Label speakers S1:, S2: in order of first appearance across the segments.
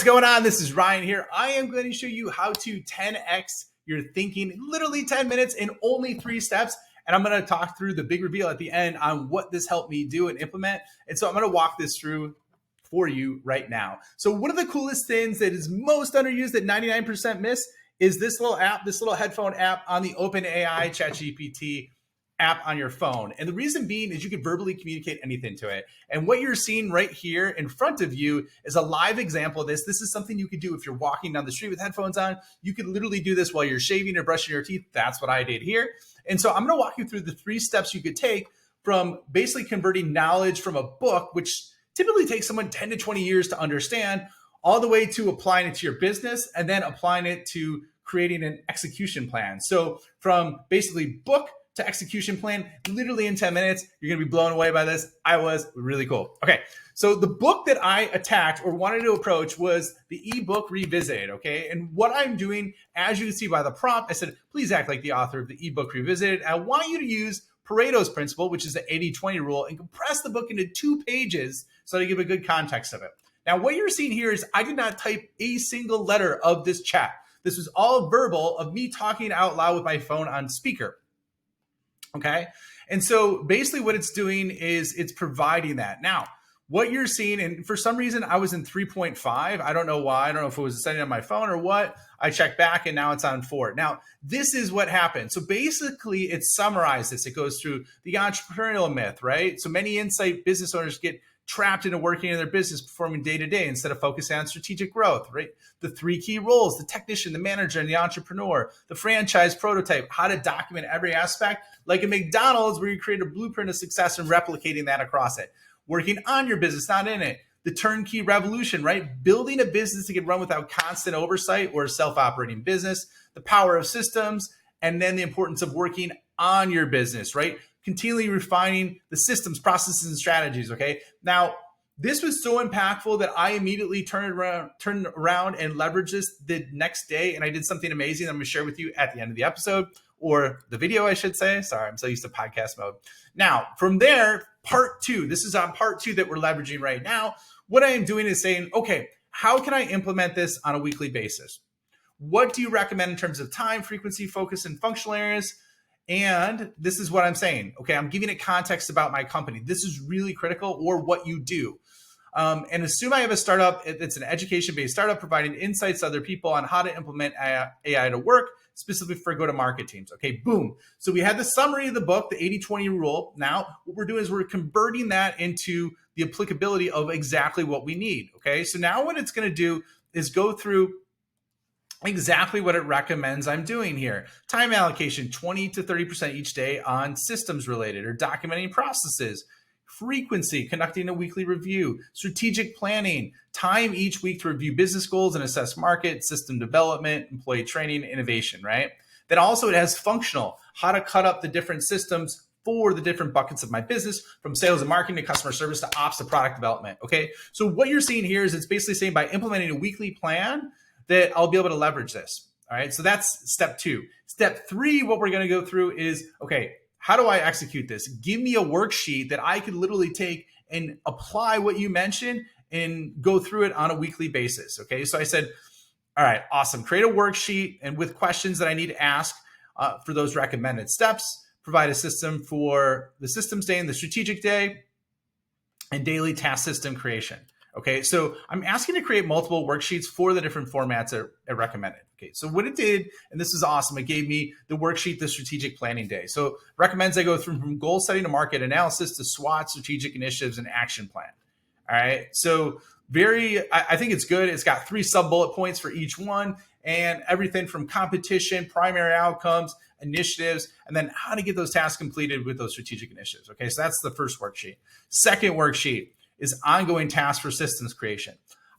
S1: What's going on? This is Ryan here. I am going to show you how to 10x your thinking in literally 10 minutes in only 3 steps. And I'm going to talk through the big reveal at the end on what this helped me do and implement. And so I'm going to walk this through for you right now. So one of the coolest things that is most underused that 99% miss is this little app, this little headphone app on the OpenAI Chat GPT app on your phone. And the reason being is you can verbally communicate anything to it. And what you're seeing right here in front of you is a live example of this. This is something you could do if you're walking down the street with headphones on. You could literally do this while you're shaving or brushing your teeth. That's what I did here. And so I'm going to walk you through the 3 steps you could take from basically converting knowledge from a book, which typically takes someone 10 to 20 years to understand, all the way to applying it to your business and then applying it to creating an execution plan. So from basically book to execution plan, literally in 10 minutes, you're going to be blown away by this. I was really cool. Okay. So the book that I attacked or wanted to approach was the ebook Revisited. Okay. And what I'm doing, as you can see by the prompt, I said, please act like the author of the ebook Revisited. I want you to use Pareto's principle, which is the 80-20 rule, and compress the book into 2 pages so to give a good context of it. Now, what you're seeing here is I did not type a single letter of this chat. This was all verbal of me talking out loud with my phone on speaker. Okay. And so basically what it's doing is it's providing that. Now, what you're seeing, and for some reason I was in 3.5. I don't know why. I don't know if it was setting on my phone or what. I checked back and now it's on 4. Now, this is what happened. So basically it summarizes. It goes through the entrepreneurial myth, right? So many insight business owners get trapped into working in their business, performing day to day instead of focusing on strategic growth, right? The 3 key roles, the technician, the manager, and the entrepreneur, the franchise prototype, how to document every aspect, like a McDonald's where you create a blueprint of success and replicating that across it. Working on your business, not in it. The turnkey revolution, right? Building a business that can run without constant oversight or a self-operating business, the power of systems, and then the importance of working on your business, right? Continually refining the systems, processes, and strategies, okay? Now, this was so impactful that I immediately turned around and leveraged this the next day, and I did something amazing I'm gonna share with you at the end of the episode, or the video, I should say. Sorry, I'm so used to podcast mode. Now, from there, part 2, this is on part 2 that we're leveraging right now. What I am doing is saying, okay, how can I implement this on a weekly basis? What do you recommend in terms of time, frequency, focus, and functional areas? And this is what I'm saying. Okay, I'm giving it context about my company. This is really critical, or what you do. And assume I have a startup. It's an education-based startup providing insights to other people on how to implement AI to work, specifically for go-to-market teams. Okay, boom. So we had the summary of the book, the 80-20 rule. Now, what we're doing is we're converting that into the applicability of exactly what we need. Okay, so now what it's going to do is go through exactly what it recommends I'm doing here. Time allocation, 20 to 30% each day on systems related or documenting processes. Frequency, conducting a weekly review. Strategic planning, time each week to review business goals and assess market, system development, employee training, innovation, right? Then also it has functional, how to cut up the different systems for the different buckets of my business, from sales and marketing to customer service to ops to product development, okay? So what you're seeing here is it's basically saying by implementing a weekly plan that I'll be able to leverage this, all right? So that's step 2. Step 3, what we're gonna go through is, okay, how do I execute this? Give me a worksheet that I could literally take and apply what you mentioned and go through it on a weekly basis, okay? So I said, all right, awesome. Create a worksheet and with questions that I need to ask for those recommended steps, provide a system for the systems day and the strategic day, and daily task system creation. Okay, so I'm asking to create multiple worksheets for the different formats that are recommended. Okay, so what it did, and this is awesome, it gave me the worksheet, the strategic planning day. So recommends I go from goal setting to market analysis to SWOT, strategic initiatives, and action plan. All right, so I think it's good. It's got 3 sub bullet points for each one, and everything from competition, primary outcomes, initiatives, and then how to get those tasks completed with those strategic initiatives. Okay, so that's the first worksheet. Second worksheet is ongoing tasks for systems creation.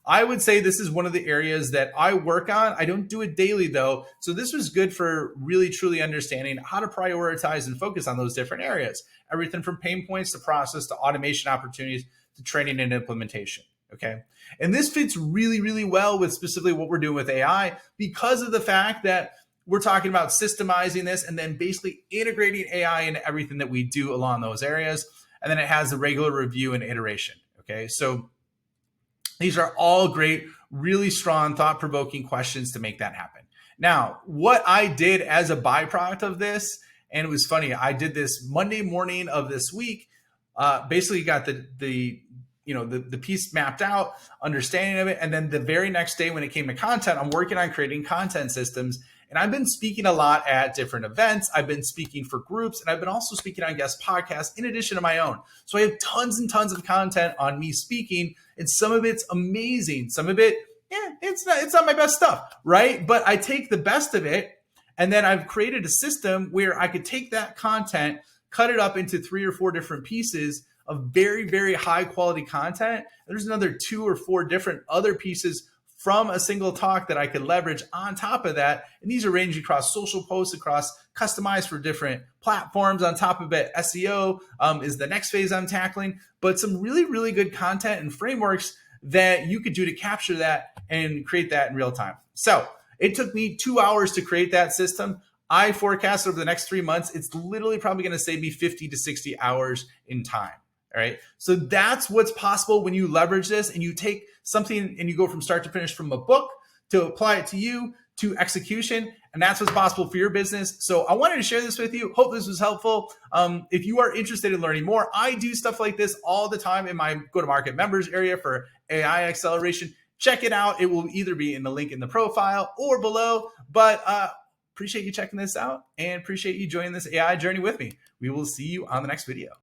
S1: I would say this is one of the areas that I work on. I don't do it daily though. So this was good for really truly understanding how to prioritize and focus on those different areas. Everything from pain points to process to automation opportunities to training and implementation. Okay. And this fits really, really well with specifically what we're doing with AI because of the fact that we're talking about systemizing this and then basically integrating AI into everything that we do along those areas. And then it has the regular review and iteration. Okay. So these are all great really strong, thought-provoking questions to make that happen. Now, what I did as a byproduct of this, and it was funny, I did this Monday morning of this week, basically got the piece mapped out, understanding of it. And then the very next day when it came to content, I'm working on creating content systems. And I've been speaking a lot at different events. I've been speaking for groups, and I've been also speaking on guest podcasts in addition to my own. So I have tons and tons of content on me speaking, and some of it's amazing. Some of it, it's not my best stuff, right? But I take the best of it, and then I've created a system where I could take that content, cut it up into 3 or 4 different pieces of very, very high quality content. There's another 2 or 4 different other pieces from a single talk that I could leverage on top of that. And these are ranging across social posts, across customized for different platforms. On top of it, SEO is the next phase I'm tackling, but some really, really good content and frameworks that you could do to capture that and create that in real time. So it took me 2 hours to create that system. I forecast over the next 3 months, it's literally probably going to save me 50 to 60 hours in time. All right. So that's what's possible when you leverage this and you take something and you go from start to finish from a book to apply it to you to execution. And that's what's possible for your business. So I wanted to share this with you. Hope this was helpful. If you are interested in learning more, I do stuff like this all the time in my go-to-market members area for AI acceleration. Check it out. It will either be in the link in the profile or below. But appreciate you checking this out and appreciate you joining this AI journey with me. We will see you on the next video.